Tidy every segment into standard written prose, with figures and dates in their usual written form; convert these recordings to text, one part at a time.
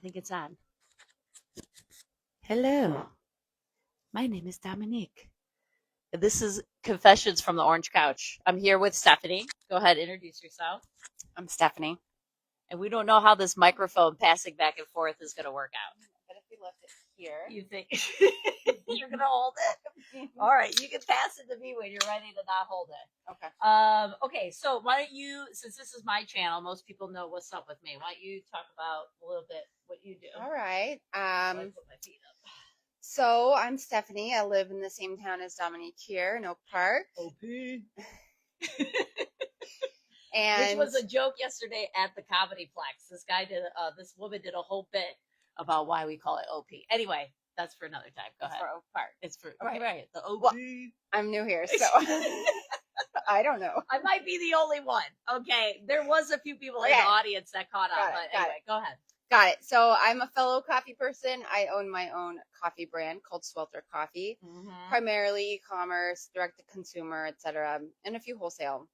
think it's on. Hello, my name is Dominique. This is Confessions from the Orange Couch. I'm here with Stephanie. Go ahead, introduce yourself. I'm Stephanie. And we don't know how this microphone passing back and forth is going to work out. But if we left it here, You think you're going to hold it? All right, you can pass it to me when you're ready to not hold it. Okay. Okay, so why don't you, since this is my channel, most people know what's up with me. Why don't you talk about a little bit what you do? All right. I put my feet up. So I'm Stephanie. I live in the same town as Dominique here in Oak Park. OP. And Which was a joke yesterday at the Comedy Plex. This woman did a whole bit about why we call it OP. Anyway, that's for another time. Go ahead. for Oak Park. It's for Okay. right. The OP. Well, I'm new here, so I don't know. I might be the only one. Okay, there was a few people in the audience that caught on, but anyway, go ahead. Got it. So I'm a fellow coffee person. I own my own coffee brand called Swelter Coffee, primarily e-commerce, direct to consumer, etc., and a few wholesale.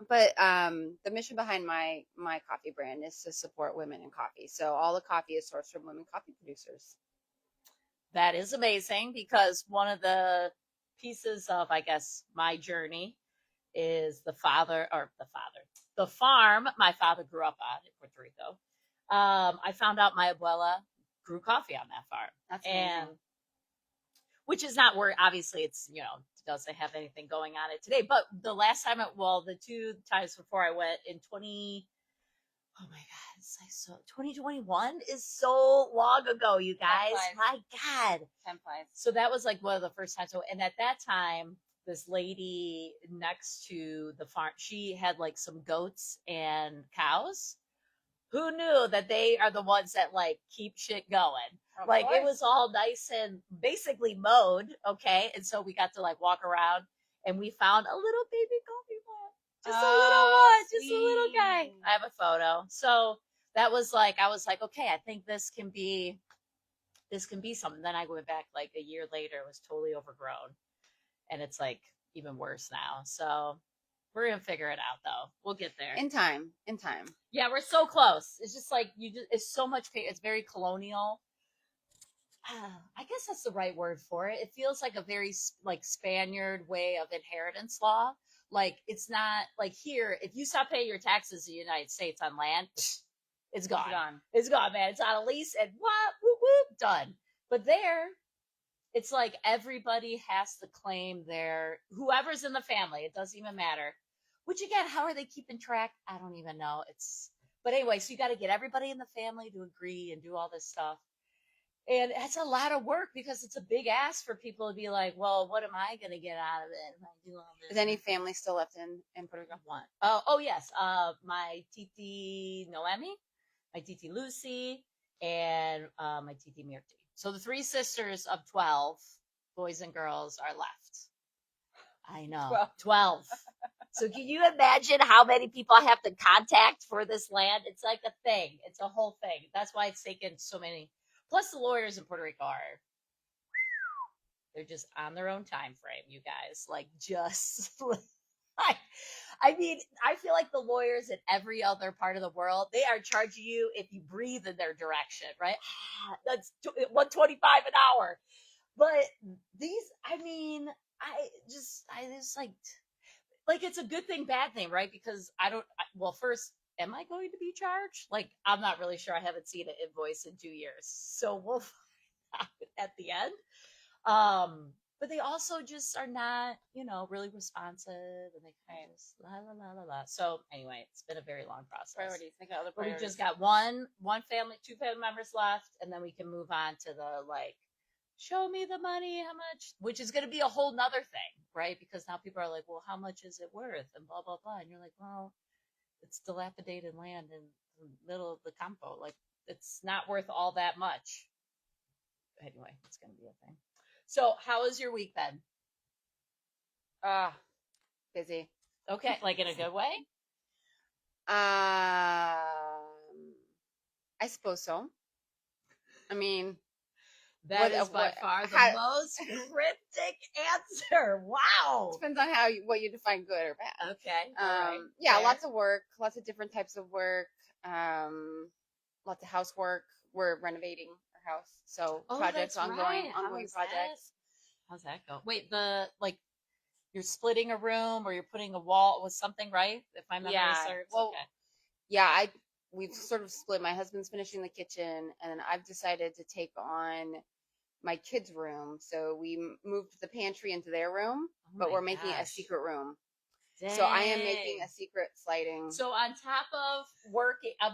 But the mission behind my coffee brand is to support women in coffee. So all the coffee is sourced from women coffee producers. That is amazing because one of the pieces of, I guess, my journey is the farm my father grew up on in Puerto Rico. I found out my abuela grew coffee on that farm. That's amazing. And which is not where, obviously, it's, doesn't have anything going on it today. But the last time, the 2 times before I went in 2021 is so long ago, you guys. My God. Time flies. So that was like one of the first times. And at that time, this lady next to the farm, she had like some goats and cows. Who knew that they are the ones that like keep shit going? Like it was all nice and basically mowed, okay? And so we got to like walk around and we found a little baby coffee plant. Just a little one, just a little guy. I have a photo. So that was like, I was like, okay, I think this can be something. Then I went back like a year later, it was totally overgrown. And it's like even worse now. So we're gonna figure it out though. We'll get there. In time. Yeah, we're so close. It's just like it's so much. It's very colonial. I guess that's the right word for it. It feels like a very like Spaniard way of inheritance law. Like it's not like here. If you stop paying your taxes in the United States on land, it's gone. It's gone, man. It's on a lease and whoop whoop, done. But there, it's like everybody has to claim whoever's in the family. It doesn't even matter. Which again, how are they keeping track? I don't even know. But anyway, so you got to get everybody in the family to agree and do all this stuff. And it's a lot of work because it's a big ask for people to be like, well, what am I going to get out of it if I do all this? Is any family still left in Puerto Rico? One. Oh, yes. My Titi Noemi, my Titi Lucy, and my Titi Mirti. So the 3 sisters of 12, boys and girls, are left. I know. 12. So can you imagine how many people I have to contact for this land? It's like a thing. It's a whole thing. That's why it's taken so many. Plus the lawyers in Puerto Rico they're just on their own time frame, you guys. Like just I mean, I feel like the lawyers in every other part of the world, they are charging you if you breathe in their direction, right? That's $125 an hour. But these, I mean, I just like it's a good thing, bad thing, right? Because first, am I going to be charged? Like, I'm not really sure. I haven't seen an invoice in 2 years. So we'll find out at the end. But they also just are not, really responsive, and they kind of just la. So anyway, it's been a very long process. Priorities. They got other priorities. We just got one family, 2 family members left, and then we can move on to the like, show me the money, how much, which is going to be a whole nother thing, right? Because now people are like, well, how much is it worth? And blah, blah, blah. And you're like, well, it's dilapidated land in the middle of the campo. Like, it's not worth all that much. Anyway, it's going to be a thing. So how was your week then? Busy. Okay. Like in a good way? I suppose so. I mean, that is by far the most cryptic answer. Wow. Depends on what you define good or bad. Okay. All right. Yeah, fair. Lots of work, lots of different types of work. lots of housework. We're renovating our house, so Oh, projects, that's right. ongoing projects. How's that go? Wait, you're splitting a room or you're putting a wall with something, right? If my memory Yeah. serves. Well, Okay. yeah, we've sort of split. My husband's finishing the kitchen, and then I've decided to take on my kids' room. So we moved the pantry into their room, Oh but my we're making a gosh. secret room. So I am making Dang. a secret sliding. So on top of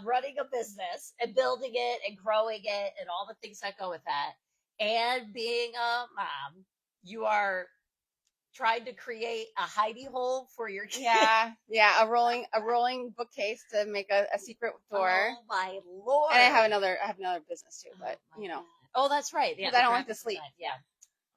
running a business and building it and growing it and all the things that go with that, and being a mom, you are trying to create a hidey hole for your kids. Yeah, a rolling bookcase to make a secret door. Oh my lord! And I have another business too, but Oh my you know, God. Oh, that's right. Yeah, because I the don't like to graphic sleep. design. Yeah.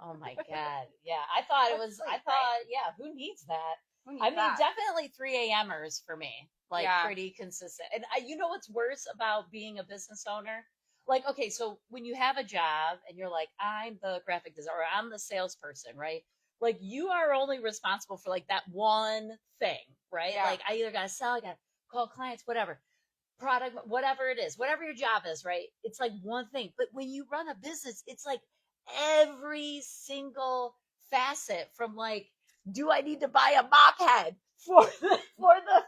Oh my God. Yeah, I thought it was. I thought, yeah, who needs that? Who needs I mean, that? definitely 3 a.m.ers for me, like Yeah. pretty consistent. And you know what's worse about being a business owner? Like, okay, so when you have a job and you're like, I'm the graphic designer or I'm the salesperson, right? Like, you are only responsible for like that one thing, right? Yeah. Like, I either got to sell, I got to call clients, whatever, product, whatever it is, whatever your job is, right? It's like one thing. But when you run a business, it's like every single facet from like, do I need to buy a mop head for the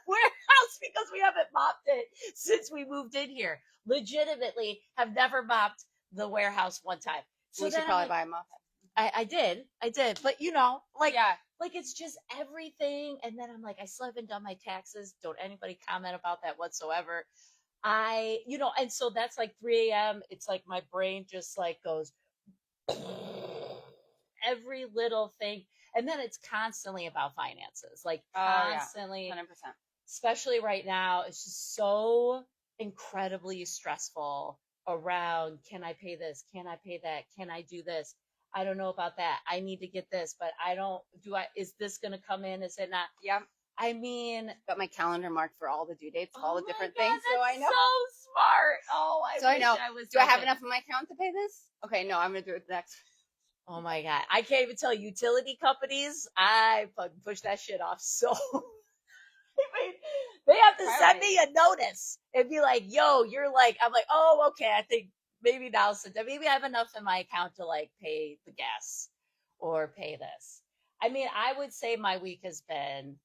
warehouse because we haven't mopped it since we moved in here? Legitimately have never mopped the warehouse one time. So we should then probably buy a muffin. I did. But you know, like, Yeah. like it's just everything. And then I'm like, I still haven't done my taxes. Don't anybody comment about that whatsoever. And so that's like 3 a.m. It's like my brain just like goes every little thing. And then it's constantly about finances, like constantly, 100%. especially right now. It's just so incredibly stressful around, can I pay this? Can I pay that? Can I do this? I don't know about that. I need to get this, but is this going to come in? Is it not? Yeah. I mean, got my calendar marked for all the due dates, all the different God, things. So I know. So smart. Oh, I know. Do I have enough in my account to pay this? Okay, no, I'm gonna do it next. Oh my God. I can't even tell utility companies. I fucking push that shit off so. I mean, they have to send me a notice and be like, yo, you're like, I'm like, oh, okay. I think maybe now, maybe I have enough in my account to like pay the gas or pay this. I mean, I would say my week has been,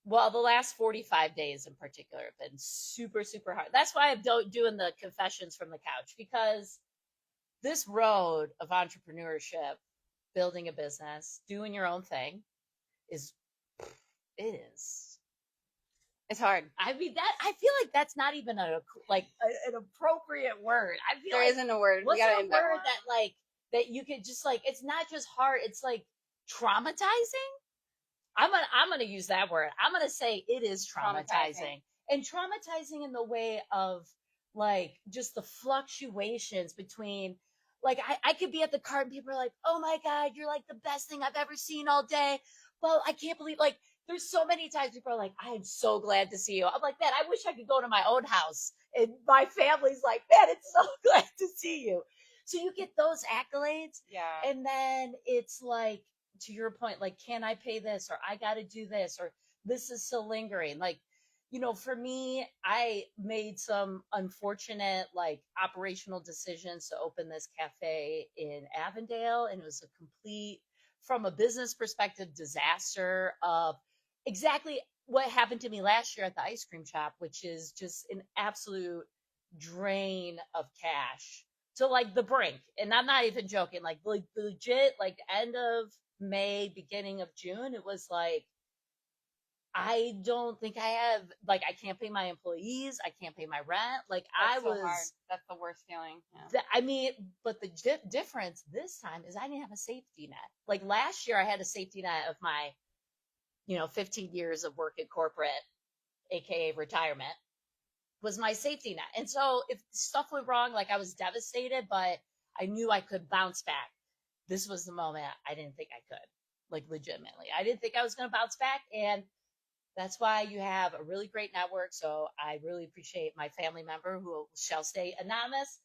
well, the last 45 days in particular have been super, super hard. That's why I'm doing the confessions from the couch, because this road of entrepreneurship, building a business, doing your own thing it's hard. I mean, I feel like that's not even an appropriate word. I feel there like isn't a word. What's a word that you could just like, it's not just hard, it's like traumatizing. I'm gonna use that word. I'm gonna say it is traumatizing. And traumatizing in the way of like just the fluctuations between, like, I could be at the cart and people are like, oh my God, you're like the best thing I've ever seen all day. Well, I can't believe, like, there's so many times people are like, I am so glad to see you. I'm like, man, I wish I could go to my own house and my family's like, man, it's so glad to see you. So you get those accolades. Yeah. And then it's like, to your point, like, can I pay this? Or I got to do this, or this is still lingering. Like, for me, I made some unfortunate, like, operational decisions to open this cafe in Avondale. And it was a complete, from a business perspective, disaster of exactly what happened to me last year at the ice cream shop, which is just an absolute drain of cash to like the brink. And I'm not even joking, like legit, like end of May, beginning of June, it was like, I don't think I have, like, I can't pay my employees. I can't pay my rent. Like, That's so hard. That's the worst feeling. Yeah. I mean, but the difference this time is I didn't have a safety net. Like last year I had a safety net of my, 15 years of work in corporate, AKA retirement, was my safety net. And so if stuff went wrong, like, I was devastated, but I knew I could bounce back. This was the moment I didn't think I could, like, legitimately. I didn't think I was going to bounce back. And that's why you have a really great network. So I really appreciate my family member, who shall stay anonymous,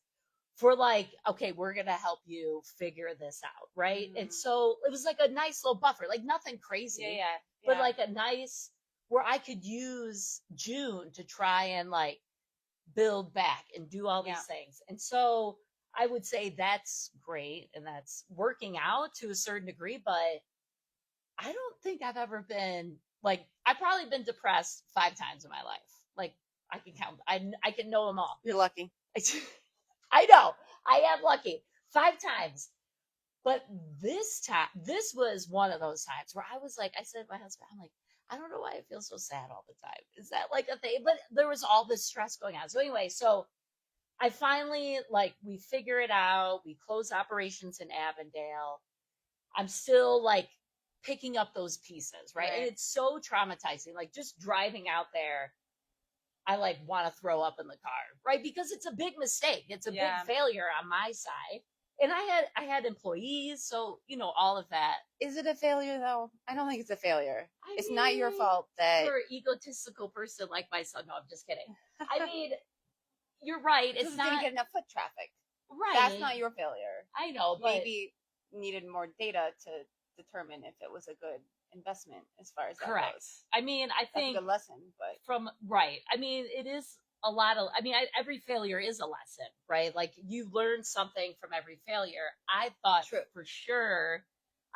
for like, okay, we're going to help you figure this out. Right. Mm-hmm. And so it was like a nice little buffer, like nothing crazy, but like a nice, where I could use June to try and like build back and do all Yeah. these things. And so I would say that's great and that's working out to a certain degree, but I don't think I've ever been like I've probably been depressed 5 times in my life. Like I can count. I can know them all. You're lucky. I know. I am lucky. 5 times. But this time, this was one of those times where I was like, I said to my husband, I'm like, I don't know why I feel so sad all the time. Is that like a thing? But there was all this stress going on. So anyway, so I finally like we figure it out. We close operations in Avondale. I'm still like picking up those pieces, right? And Right. it's so traumatizing. Like just driving out there, I like want to throw up in the car, right? Because it's a big mistake. It's a Yeah. big failure on my side. And I had employees, so you know all of that. Is it a failure though? I don't think it's a failure. I It's not your mean, fault that for an egotistical person like myself. No, I'm just kidding. I mean, you're right. It's didn't not get enough foot traffic. right. That's not your failure. I know, but Maybe needed more data to determine if it was a good investment as far as that correct. goes. I mean, I That's a think good lesson, but from right. I mean, it is a lot of. I mean, every failure is a lesson, right? Like you learn something from every failure. I thought True. for sure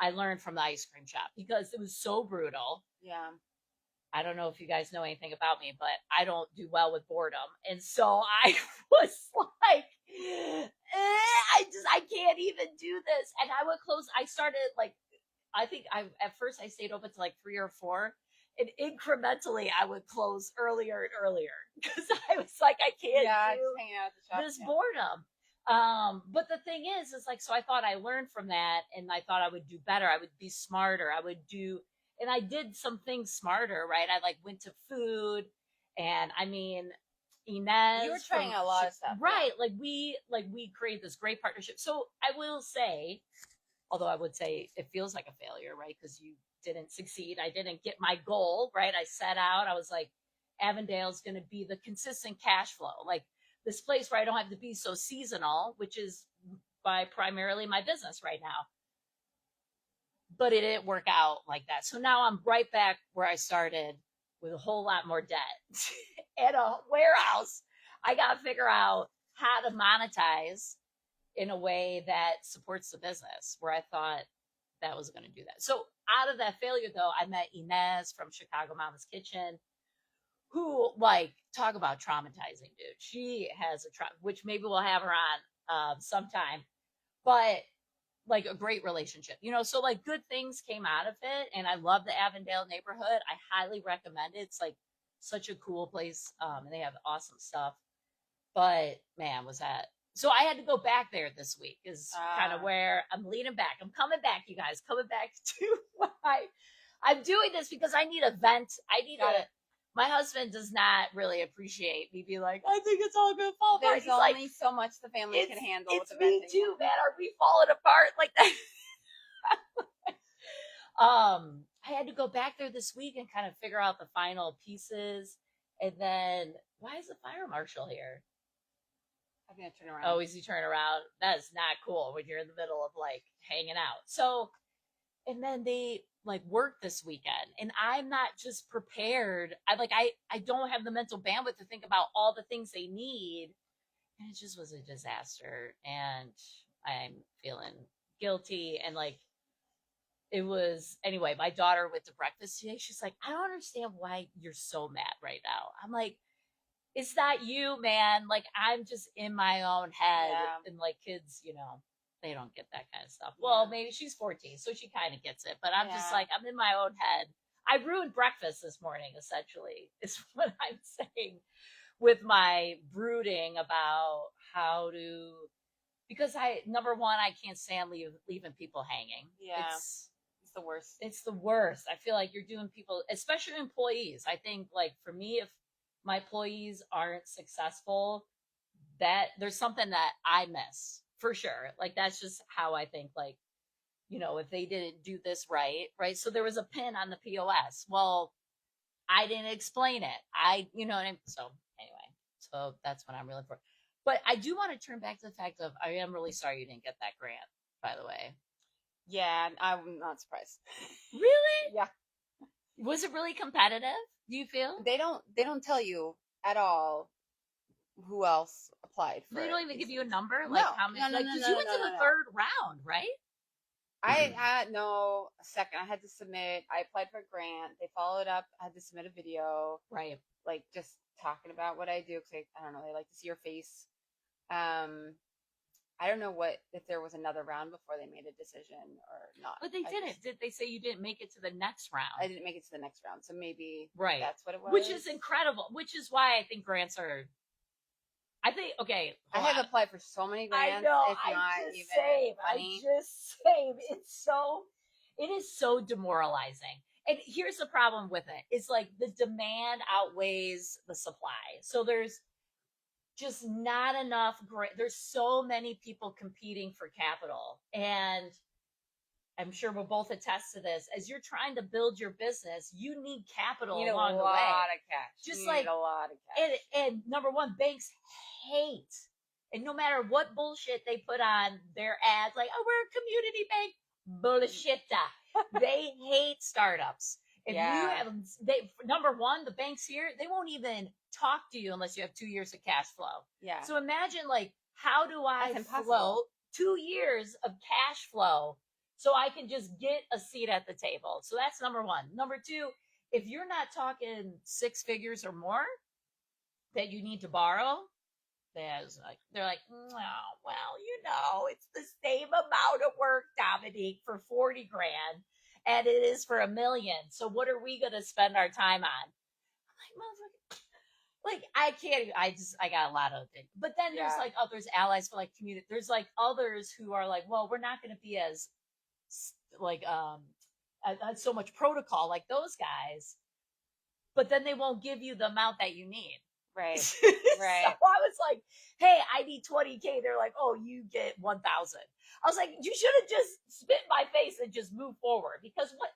I learned from the ice cream shop because it was so brutal. yeah. I don't know if you guys know anything about me, but I don't do well with boredom. And so I was like, I can't even do this. And I would close, I started like, I think at first I stayed open to like 3 or 4. And incrementally, I would close earlier and earlier because I was like, I can't Yeah, do just hanging out at the shop. this yeah. boredom. But the thing is like, so I thought I learned from that and I thought I would do better. I would be smarter. And I did some things smarter, right? I like went to food and I mean, Inez. You were trying a lot of stuff. Right. Yeah. We created this great partnership. So I will say, although I would say it feels like a failure, right? Because you didn't succeed. I didn't get my goal, right? I set out, I was like, Avondale's going to be the consistent cash flow. Like this place where I don't have to be so seasonal, which is by primarily my business right now. But it didn't work out like that. So now I'm right back where I started with a whole lot more debt and a warehouse. I got to figure out how to monetize in a way that supports the business where I thought that was going to do that. So out of that failure though, I met Inez from Chicago Mama's Kitchen who like talk about traumatizing, dude. She has a trauma, which maybe we'll have her on sometime, but like a great relationship, you know, so like good things came out of it. And I love the Avondale neighborhood. I highly recommend it. It's like such a cool place. And they have awesome stuff, but man, was that, so I had to go back there this week is kind of where I'm leaning back. I'm coming back, you guys, coming back to why I'm doing this because I need a vent. My husband does not really appreciate me being like, I think it's all gonna fall apart. There's He's only like, so much the family can handle. It's with me venting. too, man. Are we falling apart like that? I had to go back there this week and kind of figure out the final pieces. And then, why is the fire marshal here? I'm gonna turn around. Oh, is he turning around? That is not cool when you're in the middle of like hanging out. So, and then they like work this weekend, and I'm not just prepared. I don't have the mental bandwidth to think about all the things they need, and it just was a disaster. And I'm feeling guilty, and like it was anyway. My daughter went to breakfast today. She's like, I don't understand why you're so mad right now. I'm like, it's not you, man. Like I'm just in my own head, and like kids, you know, they don't get that kind of stuff. Well, maybe she's 14, so she kind of gets it, but I'm just like, I'm in my own head. I ruined breakfast this morning, essentially, is what I'm saying with my brooding about how to, because number one, I can't stand leaving people hanging. Yeah. It's the worst. It's the worst. I feel like you're doing people, especially employees. I think like for me, if my employees aren't successful, that there's something that I miss for sure. Like that's just how I think, like, you know, if they didn't do this right. So there was a pin on the POS. Well, I didn't explain it. You know what I mean? So anyway, so that's what I'm really for. But I do want to turn back to the fact of, I am really sorry you didn't get that grant, by the way. Yeah, I'm not surprised. Really? Yeah. Was it really competitive? Do you feel? They don't tell you at all who else applied for They it. don't even give you a number, No, like how many. no, no, Like, no, because no, you went no, to no, the no. third round, right? I had no second. I had to submit. I applied for a grant. They followed up. I had to submit a video, Right. like just talking about what I do because I don't know. They like to see your face. I don't know if there was another round before they made a decision or not. But they didn't. Did they say you didn't make it to the next round? I didn't make it to the next round, so maybe Right. that's what it was. Which is incredible. Which is why I think grants are. I think okay. I have applied for so many grants. I know. It's not even funny. It is so demoralizing. And here's the problem with it. It's like the demand outweighs the supply. So there's just not enough there's so many people competing for capital. And I'm sure we'll both attest to this. As you're trying to build your business, you need capital You need along a the way. lot of cash. Just you like need a lot of cash. and number one, banks hate, and no matter what bullshit they put on their ads, like, oh, we're a community bank, bullshit. They hate startups. If you have, number one, the banks here, they won't even talk to you unless you have 2 years of cash flow. Yeah. So imagine, like, how do I That's impossible. float 2 years of cash flow so I can just get a seat at the table? So that's number one. Number two, if you're not talking 6 figures or more that you need to borrow, they're like, oh, well, it's the same amount of work, Dominique, for 40 grand, and it is for $1 million. So what are we gonna spend our time on? I'm like, motherfucker, like I can't. I got a lot of it. But then there's like others, allies for like community. There's like others who are like, well, we're not gonna be as like so much protocol like those guys, but then they won't give you the amount that you need. Right. Right. So I was like, hey, I need 20K. They're like, oh, you get 1,000. I was like, you should have just spit in my face and just move forward, because what,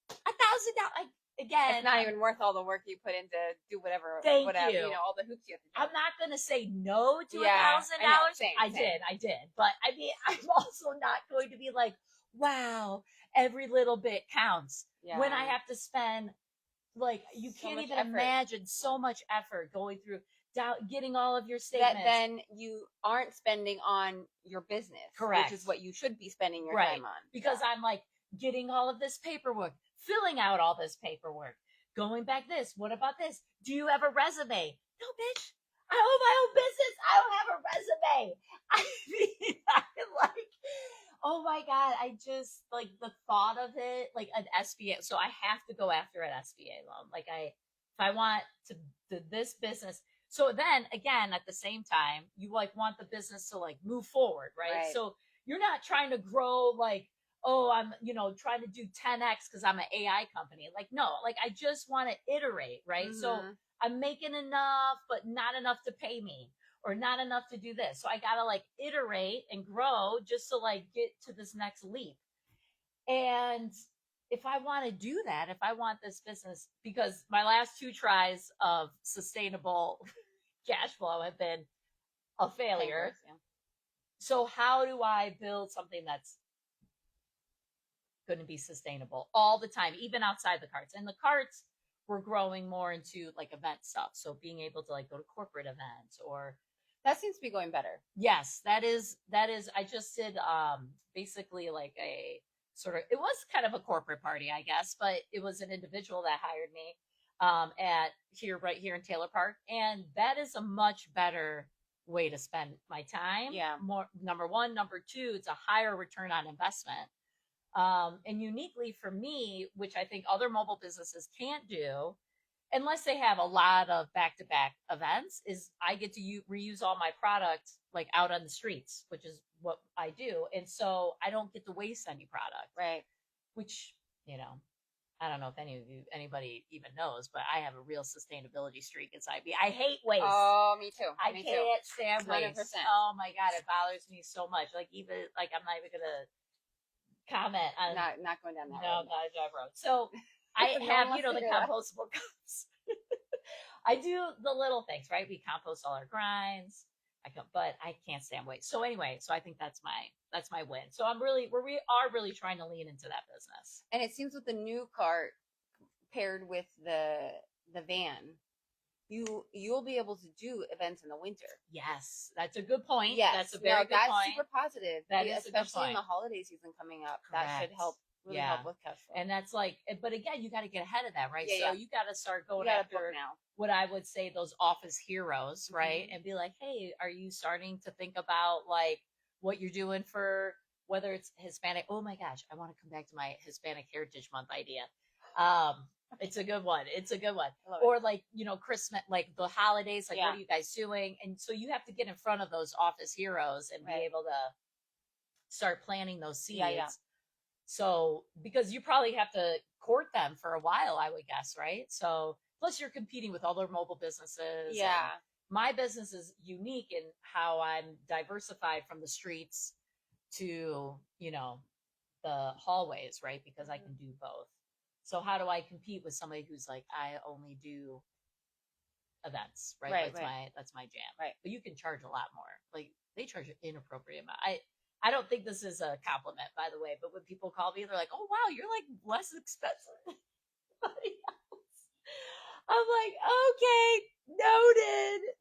$1,000, again, it's not even worth all the work you put in to do whatever, you. all the hoops you have to do. I'm not going to say no to $1,000. I did. But I mean, I'm also not going to be like, wow, every little bit counts. Yeah. When I have to spend, like, you can't even imagine so much effort going through getting all of your statements. That then you aren't spending on your business. Correct. Which is what you should be spending your time on. Because I'm like getting all of this paperwork, filling out all this paperwork, going back this. What about this? Do you have a resume? No, bitch. I own my own business. I don't have a resume. I mean, I'm like, oh my God. I just like the thought of it, like an SBA. So I have to go after an SBA loan. Like if I want to do this business. So then again, at the same time, you like want the business to like move forward, right? So you're not trying to grow like, oh, I'm, trying to do 10X because I'm an AI company. Like, no, like I just want to iterate, right? Mm-hmm. So I'm making enough, but not enough to pay me, or not enough to do this. So I got to like iterate and grow just to like get to this next leap. And if I want to do that, if I want this business, because my last 2 tries of sustainable cash flow have been a failure. So how do I build something that's going to be sustainable all the time, even outside the carts? And the carts were growing more into like event stuff. So being able to like go to corporate events, or that seems to be going better. Yes, that is, I just did basically like a sort of, it was kind of a corporate party, I guess, but it was an individual that hired me right here in Taylor Park. And that is a much better way to spend my time. Yeah. More, number one. Number two, it's a higher return on investment. And uniquely for me, which I think other mobile businesses can't do, unless they have a lot of back-to-back events, is I get to reuse all my products like out on the streets, which is what I do. And so I don't get to waste any product. Right. Which, I don't know if anybody even knows, but I have a real sustainability streak inside me. I hate waste. Oh, me too. I can't stand waste. 100%. Oh my God, it bothers me so much. Like, even like I'm not even gonna comment on not going down that road. No, not a drive road. So I have, the compostable cups. I do the little things, right? We compost all our grinds. But I can't stand waste. So anyway, I think that's my win. So we are really trying to lean into that business. And it seems with the new cart paired with the van, you'll be able to do events in the winter. Yes, that's a good point. Yes, That's a very good that's point. super positive. That is a good especially in point. the holiday season coming up. That should Correct. help really Yeah. help with cash flow. And that's like, but again, you got to get ahead of that, right? Yeah, So you got to start you going gotta book after now. what I would say those office heroes, right? Mhm. And be like, hey, are you starting to think about like what you're doing for whether it's Hispanic? Oh my gosh, I want to come back to my Hispanic Heritage Month idea. It's a good one. It's a good one. I love it. Or like, you know, Christmas, like the holidays, like Yeah. what are you guys doing? And so you have to get in front of those office heroes and Right. be able to start planting those seeds. Yeah. So, because you probably have to court them for a while, I would guess, right? So, plus you're competing with other mobile businesses. Yeah. And my business is unique in how I'm diversified from the streets to, you know, the hallways, right? Because I can do both. So, how do I compete with somebody who's like, I only do events, right? Right, That's my jam. Right. But you can charge a lot more. Like they charge an inappropriate amount. I don't think this is a compliment, by the way, but when people call me, they're like, "Oh wow, you're like less expensive than anybody else." I'm like, "Okay,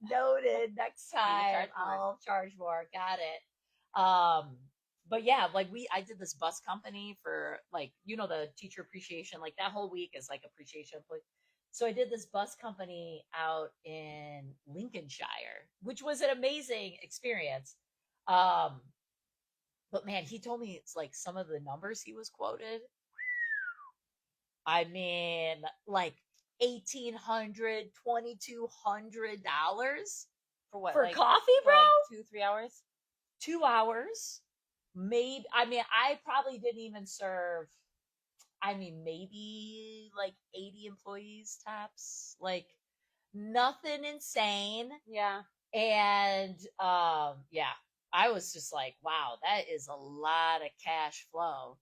noted. Next time I'll charge more. Got it." But yeah, like I did this bus company for like, you know, the teacher appreciation, like that whole week is like appreciation. So I did this bus company out in Lincolnshire, which was an amazing experience. But man, he told me it's like some of the numbers he was quoted. I mean, like $1,800, $2,200 For what? for like, coffee, for bro. like 2-3 hours. 2 hours, maybe. I mean, I probably didn't even serve. I mean, maybe like 80 employees tops. Like nothing insane. Yeah. And yeah, I was just like, wow, that is a lot of cash flow.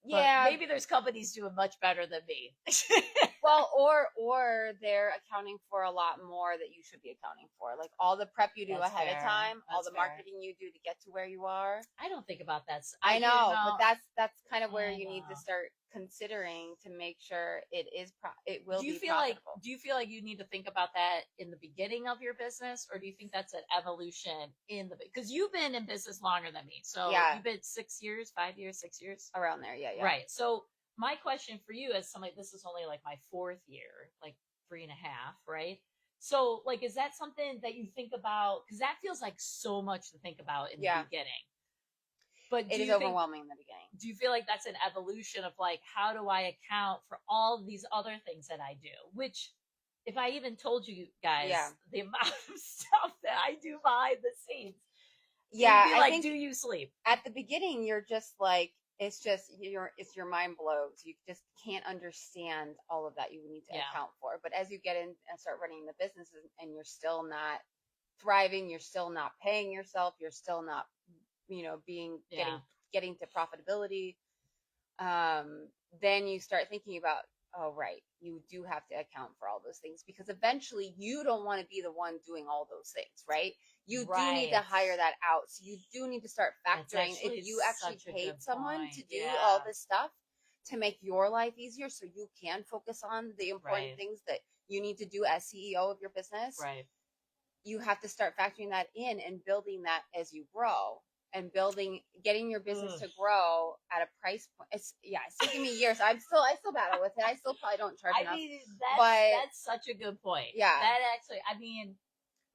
But Yeah. maybe there's companies doing much better than me. Well, or they're accounting for a lot more that you should be accounting for. Like all the prep you do That's ahead fair. of time, all That's the fair. marketing you do to get to where you are. I don't think about that. I know, but that's kind of where I you need to know. start considering to make sure it is it will do you be feel profitable. like do you feel like you need to think about that in the beginning of your business, or do you think that's an evolution in the because you've been in business longer than me, so Yeah. you've been 6 years, 5 years, 6 years Around there? Yeah. right? So my question for you as somebody, this is only like my 4th year, like 3.5, right? So like, is that something that you think about, because that feels like so much to think about in the beginning, but It is overwhelming in the beginning. do you feel like that's an evolution of like, how do I account for all of these other things that I do? Which, if I even told you guys the amount of stuff that I do behind the scenes, Yeah, you'd be I like, think do you sleep? at the beginning you're just like it's your mind blows. You just can't understand all of that you need to account for. But as you get in and start running the businesses and you're still not thriving, you're still not paying yourself, you're still not, getting to profitability, then you start thinking about, oh, right, you do have to account for all those things because eventually you don't want to be the one doing all those things, right? You do need to hire that out. So you do need to start factoring if you actually paid someone to do all this stuff to make your life easier so you can focus on the important things that you need to do as CEO of your business. Right. You have to start factoring that in and building that as you grow. And getting your business to grow at a price point. It's taking me years. I still battle with it. I still probably don't charge enough. I mean, that's such a good point. Yeah. That actually, I mean,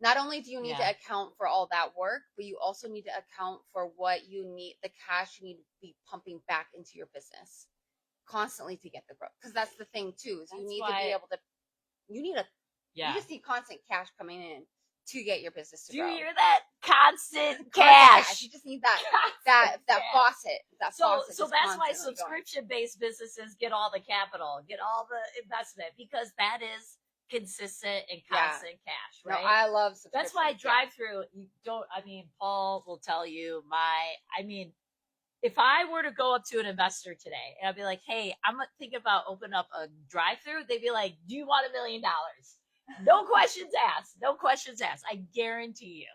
not only do you need to account for all that work, but you also need to account for what you need, the cash you need to be pumping back into your business constantly to get the growth. Because that's the thing too, is you need to be able to, you just need constant cash coming in to get your business to grow. Do you hear that? Constant cash. You just need that faucet. So that's why subscription-based businesses get all the capital, get all the investment, because that is consistent and constant cash, right? No, I love subscription. That's why drive-through, Paul will tell you if I were to go up to an investor today and I'd be like, hey, I'm thinking about opening up a drive-through, they'd be like, do you want $1 million? No questions asked. No questions asked. I guarantee you.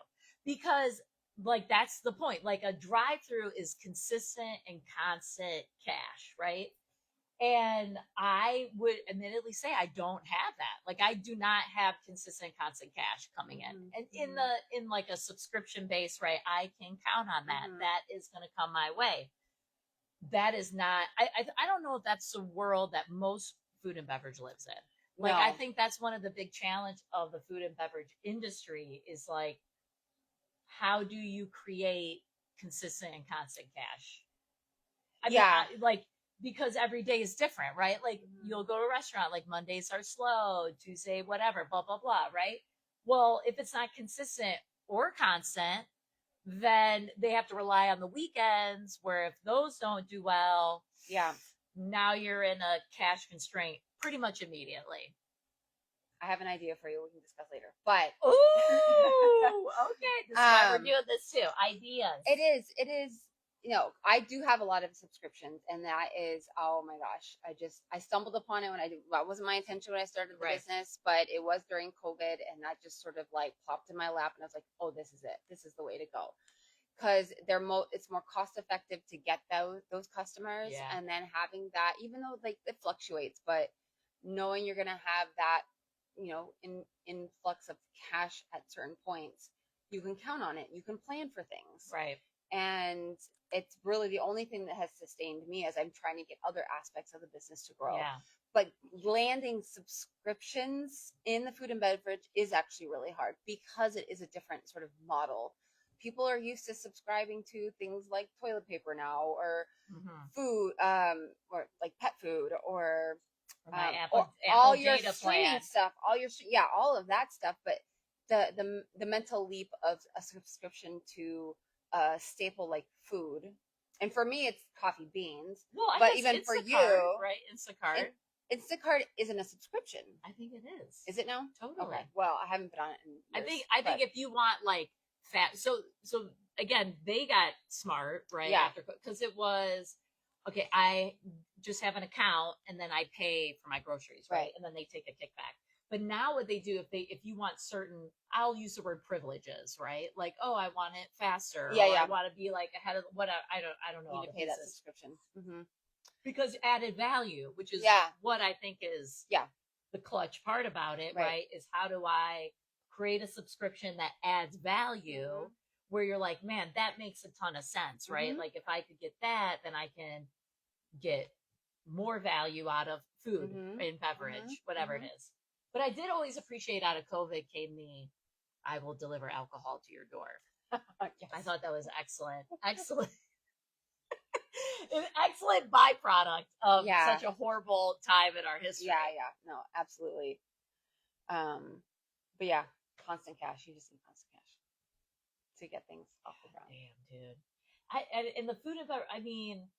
Because, like, that's the point. Like, a drive-through is consistent and constant cash, right? And I would admittedly say I don't have that. Like I do not have consistent constant cash coming in. Mhm, And mhm. in like a subscription base, right? I can count on that. Mhm. That is going to come my way. That is not I don't know if that's the world that most food and beverage lives in. Like I No. think that's one of the big challenge of the food and beverage industry is like how do you create consistent and constant cash? I mean, Yeah. like because every day is different, right? Like Mhm. you'll go to a restaurant, like Mondays are slow, Tuesday, whatever, blah, blah, blah, right? Well, if it's not consistent or constant, then they have to rely on the weekends where if those don't do well, Yeah. now you're in a cash constraint pretty much immediately. I have an idea for you. We can discuss later. But Ooh, okay. This is why we're um, doing this too. Ideas. it is. It is. I do have a lot of subscriptions, and that is, oh my gosh, I stumbled upon it when that wasn't my intention when I started the Right. business, but it was during COVID, and that just sort of like popped in my lap, and I was like, oh, this is it. This is the way to go. Because it's more cost effective to get those customers, Yeah. and then having that, even though like it fluctuates, but knowing you're gonna have that, influx of cash at certain points, you can count on it. You can plan for things, Right. and it's really the only thing that has sustained me as I'm trying to get other aspects of the business to grow. Yeah. But landing subscriptions in the food and beverage is actually really hard because it is a different sort of model. People are used to subscribing to things like toilet paper now, or Mm-hmm. food, or like pet food, or Or my or Apple all your data streaming plan. stuff, all of that stuff. But the mental leap of a subscription to a staple like food, and for me, it's coffee beans. Well, I But guess even for Instacart, you, right? Instacart. Instacart isn't a subscription. I think it is. Is it now? Totally. Okay. Well, I haven't been on it in years. I think if you want like fat, so again, they got smart, right? Yeah. After because it was okay. I just have an account and then I pay for my groceries, right? Right. And then they take a kickback. But now what they do if you want certain, I'll use the word privileges, right? Like, oh, I want it faster. Yeah, or yeah. I want to be like ahead of what I don't know. You All need to the pay that pieces. subscription. Mm-hmm. Because added value, which is Yeah. what I think is Yeah. the clutch part about it, Right. right? Is how do I create a subscription that adds value Mhm. where you're like, man, that makes a ton of sense, right? Mhm. Like if I could get that, then I can get more value out of food Mhm. and beverage, Mhm. whatever Mhm. it is. But I did always appreciate out of COVID came the I will deliver alcohol to your door. Yes. I thought that was excellent. Excellent. An excellent byproduct of Yeah. such a horrible time in our history. Yeah, yeah. No, absolutely. But yeah, constant cash. You just need constant cash to get things off the ground. Damn, dude. And in the food and beverage, I mean,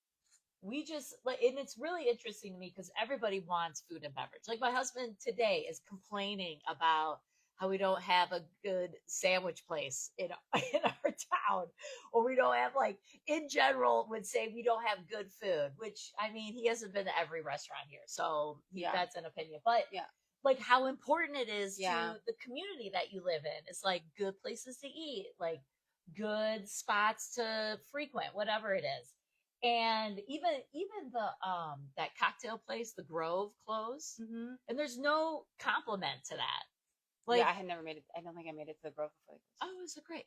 we just like, and it's really interesting to me because everybody wants food and beverage. Like my husband today is complaining about how we don't have a good sandwich place in in our town, or we don't have like in general would say we don't have good food. Which I mean, he hasn't been to every restaurant here, so Yeah. that's an opinion. But Yeah. like how important it is Yeah. to the community that you live in. It's like good places to eat, like good spots to frequent, whatever it is. And even the that cocktail place, the Grove, closed, Mm-hmm. and there's no compliment to that. Like, Yeah, I had never made it. I don't think I made it to the Grove before. oh,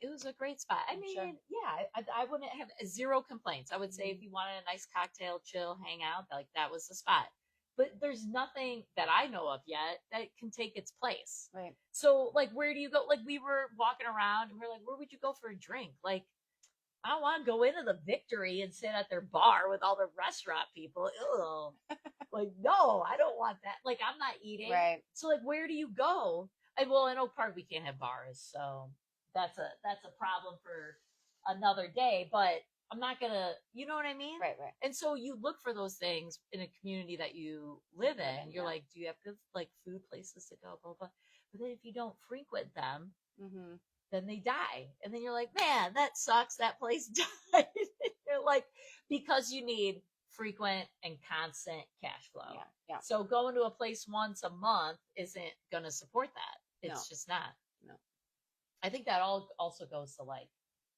it was a great spot. I I'm mean, sure. yeah, I wouldn't have zero complaints. I would say Mhm. if you wanted a nice cocktail, chill, hang out, like that was the spot. But there's nothing that I know of yet that can take its place. Right. So, like, where do you go? Like, we were walking around and we are like, where would you go for a drink? Like, I don't want to go into the Victory and sit at their bar with all the restaurant people. Ew. Like, no, I don't want that. Like, I'm not eating. Right. So, like, where do you go? And well, in Oak Park we can't have bars, so that's a problem for another day. But I'm not gonna, you know what I mean? Right. Right. And so you look for those things in a community that you live in. You're Yeah. like, do you have good like food places to go? Blah blah. But then if you don't frequent them, Mm-hmm. then they die. And then you're like, man, that sucks. That place died. You're like, because you need frequent and constant cash flow. Yeah. Yeah. So going to a place once a month isn't going to support that. It's just not. No. I think that all also goes to like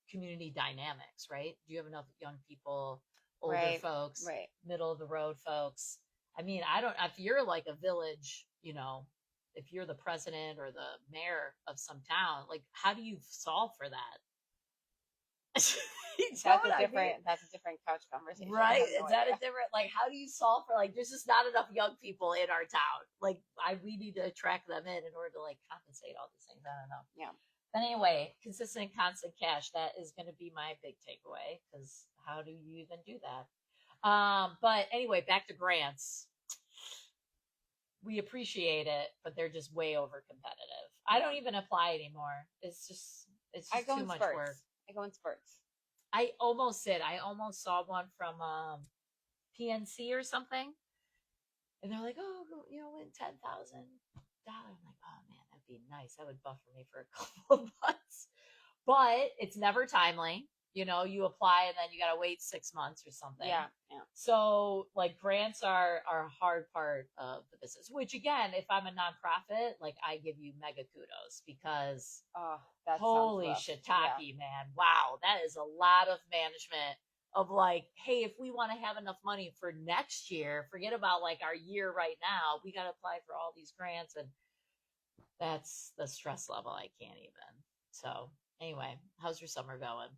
community dynamics, right? Do you have enough young people, older Right. folks, Right. middle of the road folks? I mean, I don't, if you're like a village, if you're the president or the mayor of some town, like, how do you solve for that? You know what I mean? That's a different couch conversation. I Right? have no Is that a idea. different, like, how do you solve for, like, there's just not enough young people in our town. Like, we need to attract them in order to, like, compensate all these things. I don't know. Yeah. But anyway, consistent, constant cash, that is going to be my big takeaway, because how do you even do that? But anyway, back to grants. We appreciate it, but they're just way over competitive. I don't even apply anymore. It's I just go too in much spurts. work. I go in spurts. I almost did. I almost saw one from PNC or something, and they're like, "Oh, win $10,000." I'm like, "Oh man, that'd be nice. That would buffer me for a couple of months." But it's never timely. You apply and then you got to wait 6 months or something. Yeah. So like grants are a hard part of the business, which again, if I'm a nonprofit, like I give you mega kudos, because that holy shiitake, man. Wow. That is a lot of management of like, hey, if we want to have enough money for next year, forget about like our year right now. We got to apply for all these grants, and that's the stress level. I can't even. So anyway, how's your summer going?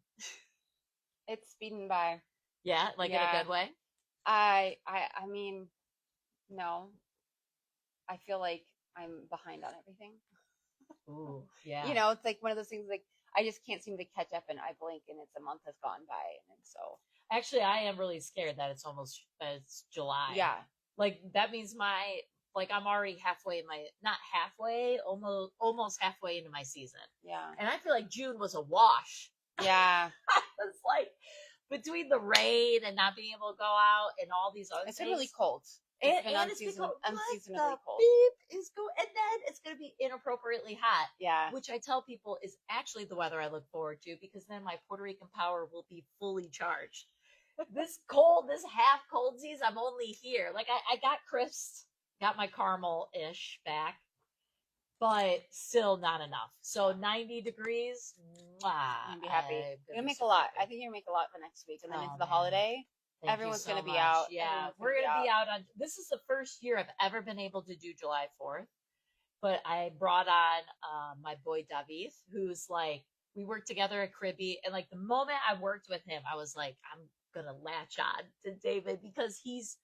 It's speeding by. Yeah, like in a good way. I mean, no. I feel like I'm behind on everything. Ooh, yeah. It's like one of those things like I just can't seem to catch up, and I blink and it's a month has gone by, and so actually I am really scared that it's July. Yeah. Like that means I'm already halfway not halfway, almost halfway into my season. Yeah. And I feel like June was a wash. Yeah. It's like between the rain and not being able to go out and all these other It's things. been really cold. It's been unseasonably cold. And then it's going to be inappropriately hot. Yeah. Which I tell people is actually the weather I look forward to, because then my Puerto Rican power will be fully charged. This half cold season, I'm only here. Like I got crisp, got my caramel-ish back, but still not enough. So 90 degrees, You'll be happy. You're gonna make a lot. I think you're gonna make a lot for next week, and then into the holiday. Everyone's going to be out. Yeah, we're going to be out on. This is the first year I've ever been able to do July 4th, but I brought on my boy David, who's like, we worked together at Cribby, and like the moment I worked with him, I was like, I'm gonna latch on to David, because he's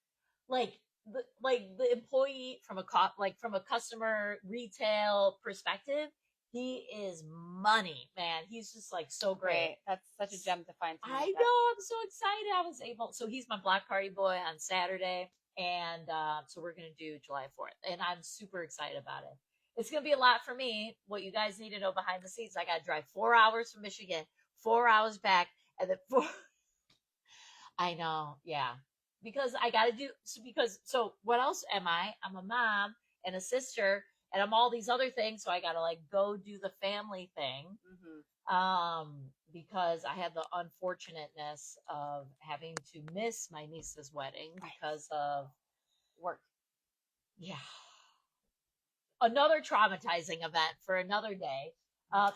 like the employee from a customer retail perspective. He is money, man. He's just like so great. That's such a gem to find. I know. I'm so excited. So he's my block party boy on Saturday. And so we're going to do July 4th. And I'm super excited about it. It's going to be a lot for me. What you guys need to know behind the scenes, I got to drive 4 hours from Michigan, 4 hours back, and then 4. I know. Yeah. Because I got to do, so what else am I? I'm a mom and a sister, and I'm all these other things. So I got to like go do the family thing. Mm-hmm. Because I had the unfortunateness of having to miss my niece's wedding because of work. Yeah. Another traumatizing event for another day.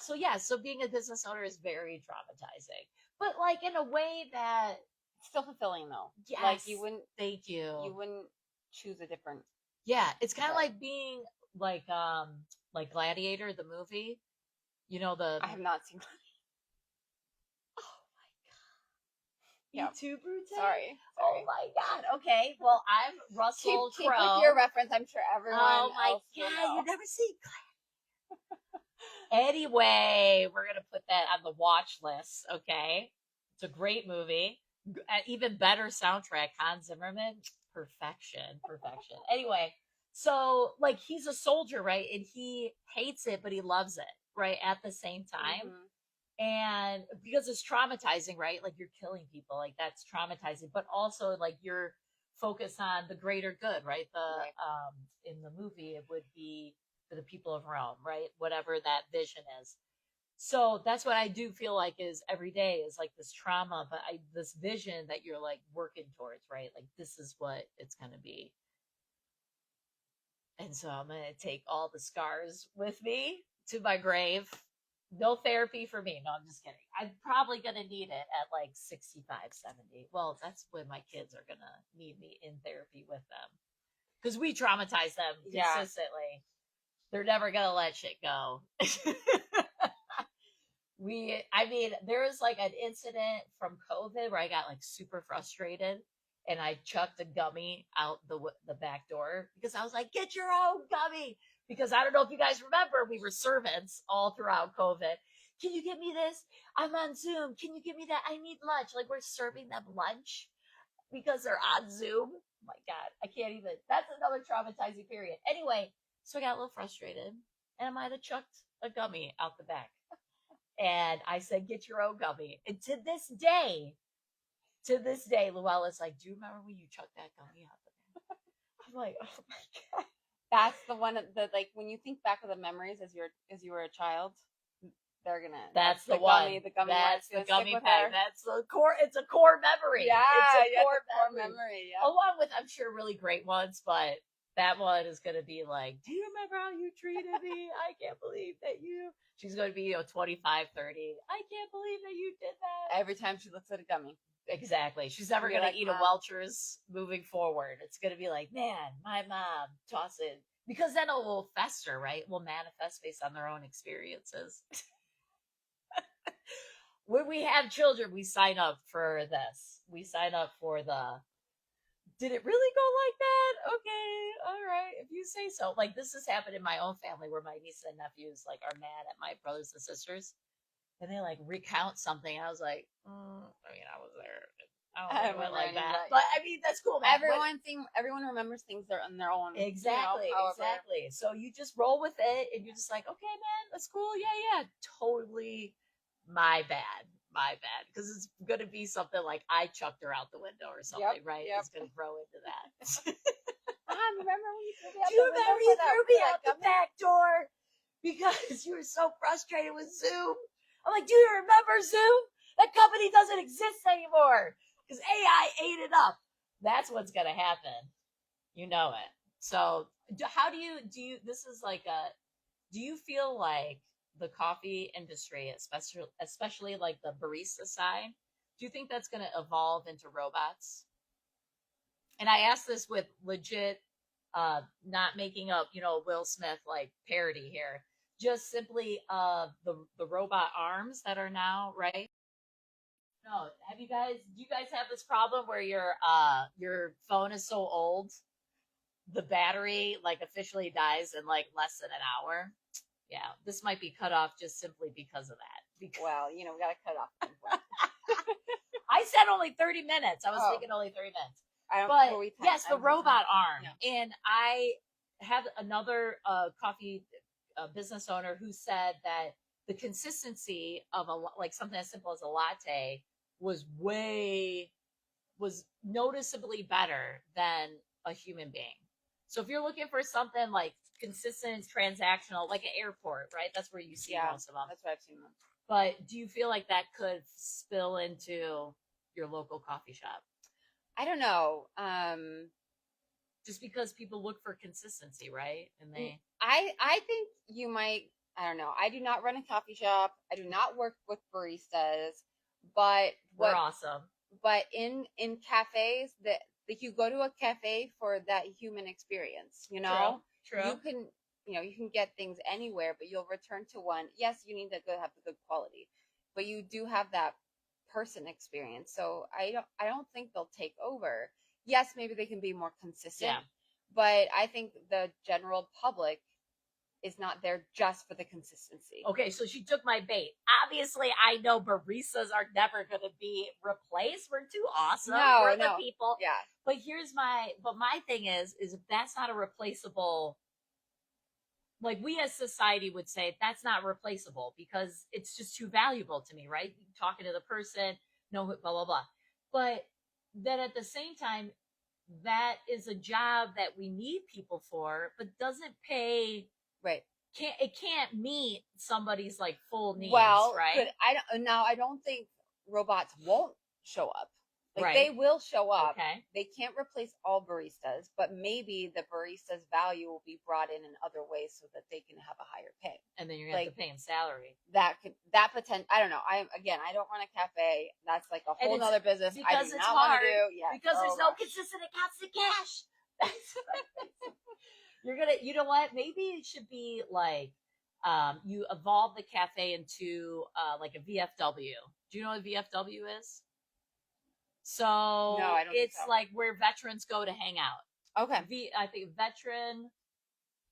So being a business owner is very traumatizing, but like in a way that it's still fulfilling though. Yes. Like you wouldn't, you wouldn't choose a different. Yeah. It's kind of like being like Gladiator, the movie, I have not seen. You too, Brute? Sorry. Oh my God. Okay. Well, I'm Russell Crowe. Keep with your reference. I'm sure everyone. Oh my God. You never see. Anyway, we're gonna put that on the watch list. Okay. It's a great movie. Even better soundtrack. Hans Zimmerman. Perfection. Anyway, so like he's a soldier, right? And he hates it, but he loves it, right? At the same time. Mm-hmm. And because it's traumatizing, right? Like you're killing people, like that's traumatizing, but also like you're focused on the greater good, right? In the movie, it would be for the people of Rome, right? Whatever that vision is. So that's what I do feel like is every day is like this trauma, but this vision that you're like working towards, right? Like this is what it's going to be. And so I'm going to take all the scars with me to my grave. No therapy for me. No, I'm just kidding. I'm probably going to need it at like 65, 70. Well, that's when my kids are going to need me in therapy with them. because we traumatize them Yeah. consistently. They're never gonna let shit go. There was like an incident from COVID where I got like super frustrated and I chucked a gummy out the back door because I was like, get your own gummy. Because I don't know if you guys remember, we were servants all throughout COVID. Can you give me this? I'm on Zoom. Can you give me that? I need lunch. Like we're serving them lunch because they're on Zoom. Oh my God, I can't even. That's another traumatizing period. Anyway, so I got a little frustrated and I might have chucked a gummy out the back. And I said, get your own gummy. And to this day, Luella's like, do you remember when you chucked that gummy out the back? I'm like, oh my God. That's the one that like when you think back of the memories as you were a child, they're gonna. That's the one. The gummy. That's the gummy stick with pack. her. That's the core. It's a core memory. Yeah, it's a core core memory. Yeah. Along with, I'm sure, really great ones, but that one is going to be like, do you remember how you treated me? I can't believe that you. She's going to be 25, 30. I can't believe that you did that. Every time she looks at a gummy. Exactly. She's never You're going to like, eat Mom. a Welch's moving forward. It's going to be like, man, my mom, toss it. Because then it will fester, right? It will manifest based on their own experiences. When we have children, we sign up for this. We sign up for did it really go like that? Okay, all right, if you say so. Like, this has happened in my own family where my nieces and nephews, like, are mad at my brothers and sisters. And they, like, recount something. And I was like, I was there. I don't think it went like that. But, that's cool, man. Everyone remembers things on their own. Exactly, exactly. So you just roll with it, and you're just like, okay, man, that's cool. Yeah, totally my bad. Because it's going to be something like I chucked her out the window or something, right? Yep. It's going to grow into that. Remember when you threw me out Do you the window? remember you threw me out the back door because you were so frustrated with Zoom? I'm like, do you remember Zoom? That company doesn't exist anymore because AI ate it up. That's what's going to happen. You know it. So how do you, this is like do you feel like the coffee industry, especially like the barista side, do you think that's going to evolve into robots? And I asked this with legit, not making up, Will Smith like parody here. Just simply the robot arms that are now, right? No, do you guys have this problem where your phone is so old, the battery like officially dies in like less than an hour? Yeah, this might be cut off just simply because of that. Well, we got to cut off. I said only 30 minutes. I was thinking only 30 minutes. Yes, the robot arm. Yeah. And I have another coffee business owner who said that the consistency of like something as simple as a latte was noticeably better than a human being. So if you're looking for something like consistent, transactional, like an airport, right? That's where you see most of them. That's where I've seen them. But do you feel like that could spill into your local coffee shop? I don't know. Just because people look for consistency, right? And I think you might. I don't know. I do not run a coffee shop. I do not work with baristas, but we're awesome. But in cafes, that like you go to a cafe for that human experience. True. You can get things anywhere, but you'll return to one. Yes, you need to have the good quality, but you do have that person experience. So I don't think they'll take over. Yes, maybe they can be more consistent, but I think the general public is not there just for the consistency. Okay, so she took my bait. Obviously, I know baristas are never going to be replaced. We're too awesome. We're the people. Yeah. But my thing is if that's not a replaceable, like we as society would say, that's not replaceable because it's just too valuable to me, right? Talking to the person, blah, blah, blah. But then at the same time, that is a job that we need people for, but doesn't pay. Right. It can't meet somebody's like full needs, right? But I don't think robots won't show up. Like right. They will show up. Okay. They can't replace all baristas, but maybe the barista's value will be brought in other ways so that they can have a higher pay. And then you're gonna have to pay them salary. That potential. I don't know. I don't run a cafe. That's like a whole other business. I do not want to do. Yeah. Because there's no consistent and constant cash. You're gonna, you know what? Maybe it should be like, you evolve the cafe into like a VFW. Do you know what VFW is? No, So I don't think it's so. like where veterans go to hang out. Okay. I think veteran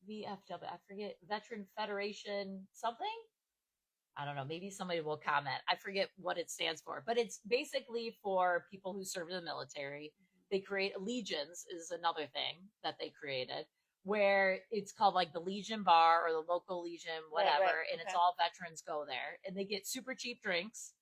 VFW. I forget, Veteran Federation something. I don't know. Maybe somebody will comment. I forget what it stands for, but it's basically for people who serve in the military. They create legions is another thing that they created, where it's called like the Legion Bar or the local Legion, whatever, Right. and it's Okay. all veterans go there, and they get super cheap drinks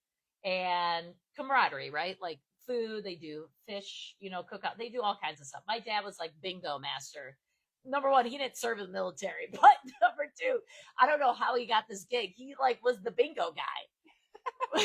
and camaraderie, right? Like food, they do fish, cook out, they do all kinds of stuff. My dad was like bingo master. Number one, he didn't serve in the military, but number two, I don't know how he got this gig. He like was the bingo guy.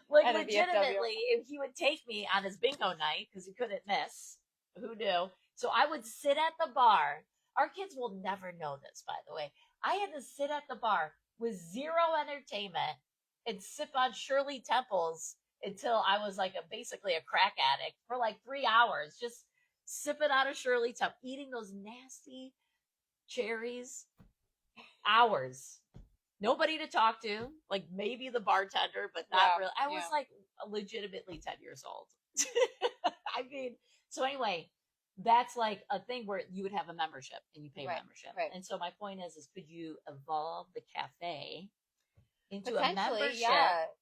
like legitimately, if he would take me on his bingo night because he couldn't miss. Who knew? So I would sit at the bar. Our kids will never know this, by the way. I had to sit at the bar with zero entertainment and sip on Shirley Temples until I was like basically a crack addict for like 3 hours, just sipping out of Shirley Temple, eating those nasty cherries. Hours. Nobody to talk to, like maybe the bartender, but not really. I was like legitimately 10 years old. I mean, so anyway, that's like a thing where you would have a membership and you pay membership. Right. And so my point is could you evolve the cafe into a membership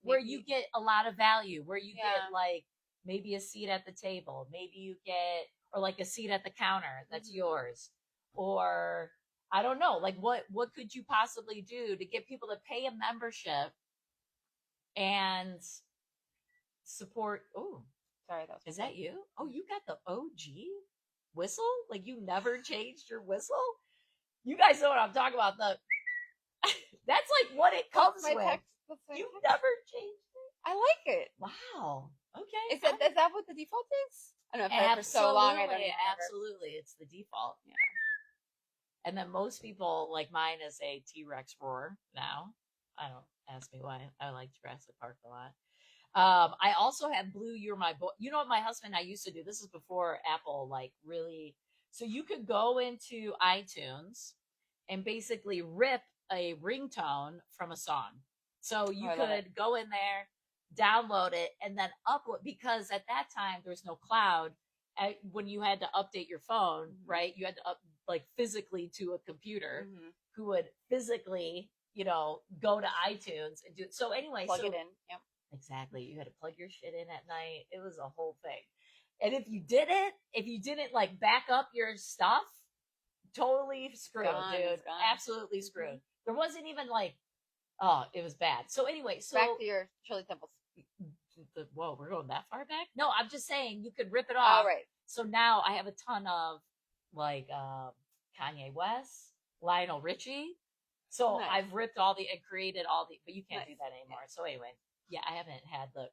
where you get a lot of value, where you get like maybe a seat at the table, maybe you get, or like a seat at the counter that's yours, or I don't know, like what could you possibly do to get people to pay a membership and support? Oh, sorry, is that you? Oh, you got the OG whistle? Like you never changed your whistle? You guys know what I'm talking about. That's like what it comes with. You never changed it. I like it. Wow. Okay. Is that what the default is? I don't know. I've had it for so long. I don't remember. Absolutely, it's the default. Yeah. And then most people, like mine is a T-Rex roar now. I don't ask me why. I like Jurassic Park a lot. I also have Blue, You're My Boy. You know what my husband and I used to do? This is before Apple, like really. So you could go into iTunes and basically rip a ringtone from a song. So you could go in there, download it, and then upload, because at that time there was no cloud. When you had to update your phone, right? You had to like physically to a computer who would physically, go to iTunes and do it. So anyway, plug it in. Yep. Exactly. You had to plug your shit in at night. It was a whole thing. And if you didn't like back up your stuff, totally screwed, dude. Absolutely screwed. There wasn't even like, oh, it was bad. So anyway, so back to your Shirley Temples. Whoa, we're going that far back? No, I'm just saying you could rip it off. Oh, right. So now I have a ton of like Kanye West, Lionel Richie. So I've ripped all and created all but you can't do that anymore. So anyway, yeah, I haven't had the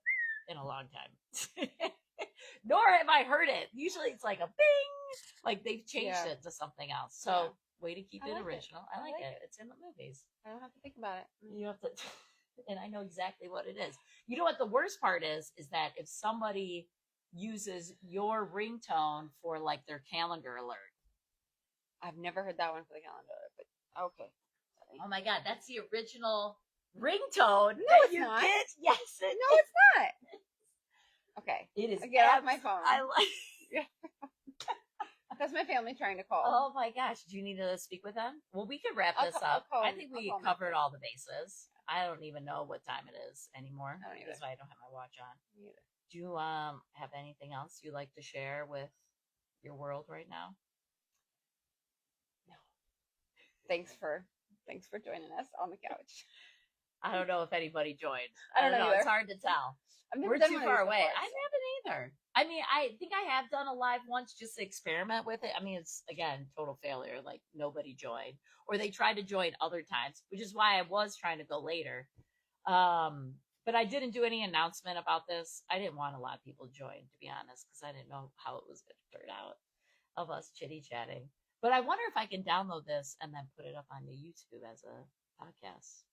in a long time. Nor have I heard it. Usually it's like a bing, like they've changed it to something else. So way to keep it original. I like it. It's in the movies. I don't have to think about it. You have to, and I know exactly what it is. You know what the worst part is that if somebody uses your ringtone for like their calendar alert. I've never heard that one for the calendar, but okay. Sorry. Oh my God, that's the original ringtone. No, it's not. Yes, no, it's not. Okay, it is. Get off my phone. I like. That's my family trying to call. Oh my gosh, do you need to speak with them? Well, we could wrap this up. I think we covered all the bases. I don't even know what time it is anymore. I don't either. That's why I don't have my watch on. Me either. Do you have anything else you'd like to share with your world right now? No. Thanks for joining us on the couch. I don't know if anybody joined. I don't know. It's hard to tell. We're too far away. I haven't either. I mean, I think I have done a live once just to experiment with it. I mean, it's, again, total failure. Like, nobody joined. Or they tried to join other times, which is why I was trying to go later. But I didn't do any announcement about this. I didn't want a lot of people to join, to be honest, because I didn't know how it was going to turn out of us chitty-chatting. But I wonder if I can download this and then put it up on the YouTube as a podcast.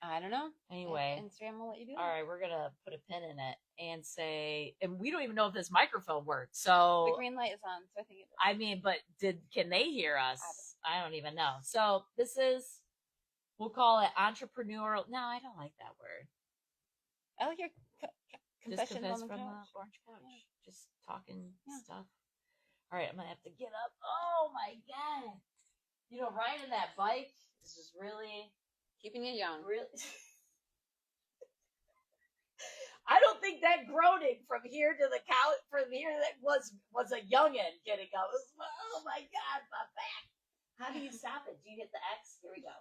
I don't know. Anyway. Instagram will let you do it. All right, we're going to put a pin in it and say, and we don't even know if this microphone works. So the green light is on, so I think it does. I mean, but can they hear us? I don't even know. So this is, we'll call it entrepreneurial. No, I don't like that word. I like your confessions Just on the from couch. the orange couch. Yeah. Just talking stuff. All right, I'm going to have to get up. Oh my God. You know, riding that bike is just really Keeping you young. Really? I don't think that groaning from here to the couch, from here, that was a youngin' getting up. Oh my God, my back. How do you stop it? Do you hit the X? Here we go.